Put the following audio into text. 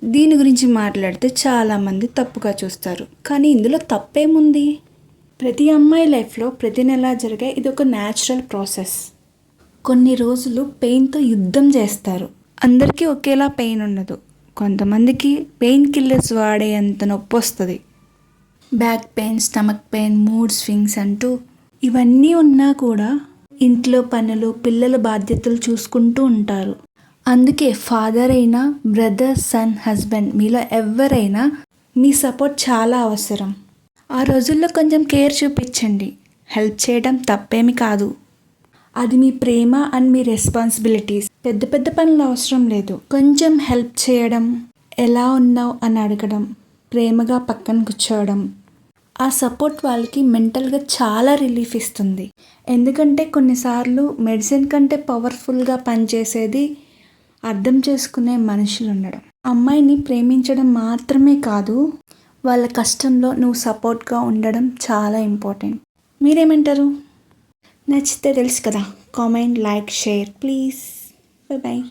దీని గురించి మాట్లాడితే చాలామంది తప్పుగా చూస్తారు, కానీ ఇందులో తప్పేముంది? ప్రతి అమ్మాయి లైఫ్లో ప్రతి నెల జరిగే ఇది ఒక న్యాచురల్ ప్రాసెస్. కొన్ని రోజులు పెయిన్తో యుద్ధం చేస్తారు. అందరికీ ఒకేలా పెయిన్ ఉండదు. కొంతమందికి పెయిన్ కిల్లర్స్ వాడేంత నొప్పి వస్తుంది. Back pain, stomach pain, mood swings అంటూ ఇవన్నీ ఉన్నా కూడా ఇంట్లో పనులు, పిల్లల బాధ్యతలు చూసుకుంటూ ఉంటారు. అందుకే ఫాదర్ అయినా, బ్రదర్, సన్, హస్బెండ్ మీలో ఎవరైనా మీ సపోర్ట్ చాలా అవసరం. ఆ రోజుల్లో కొంచెం కేర్ చూపించండి. హెల్ప్ చేయడం తప్పేమి కాదు. అది మీ ప్రేమ అండ్ మీ రెస్పాన్సిబిలిటీస్. పెద్ద పెద్ద పనులు అవసరం లేదు. కొంచెం హెల్ప్ చేయడం, ఎలా ఉన్నావు అని అడగడం, ప్రేమగా పక్కన కూర్చోవడం, ఆ సపోర్ట్ వాళ్ళకి మెంటల్గా చాలా రిలీఫ్ ఇస్తుంది. ఎందుకంటే కొన్నిసార్లు మెడిసిన్ కంటే పవర్ఫుల్గా పనిచేసేది అర్థం చేసుకునే మనుషులు ఉండడం. అమ్మాయిని ప్రేమించడం మాత్రమే కాదు, వాళ్ళ కష్టంలో నువ్వు సపోర్ట్గా ఉండడం చాలా ఇంపార్టెంట్. మీరేమంటారు? నచ్చితే తెలుసు కదా, comment, like, share please. Bye.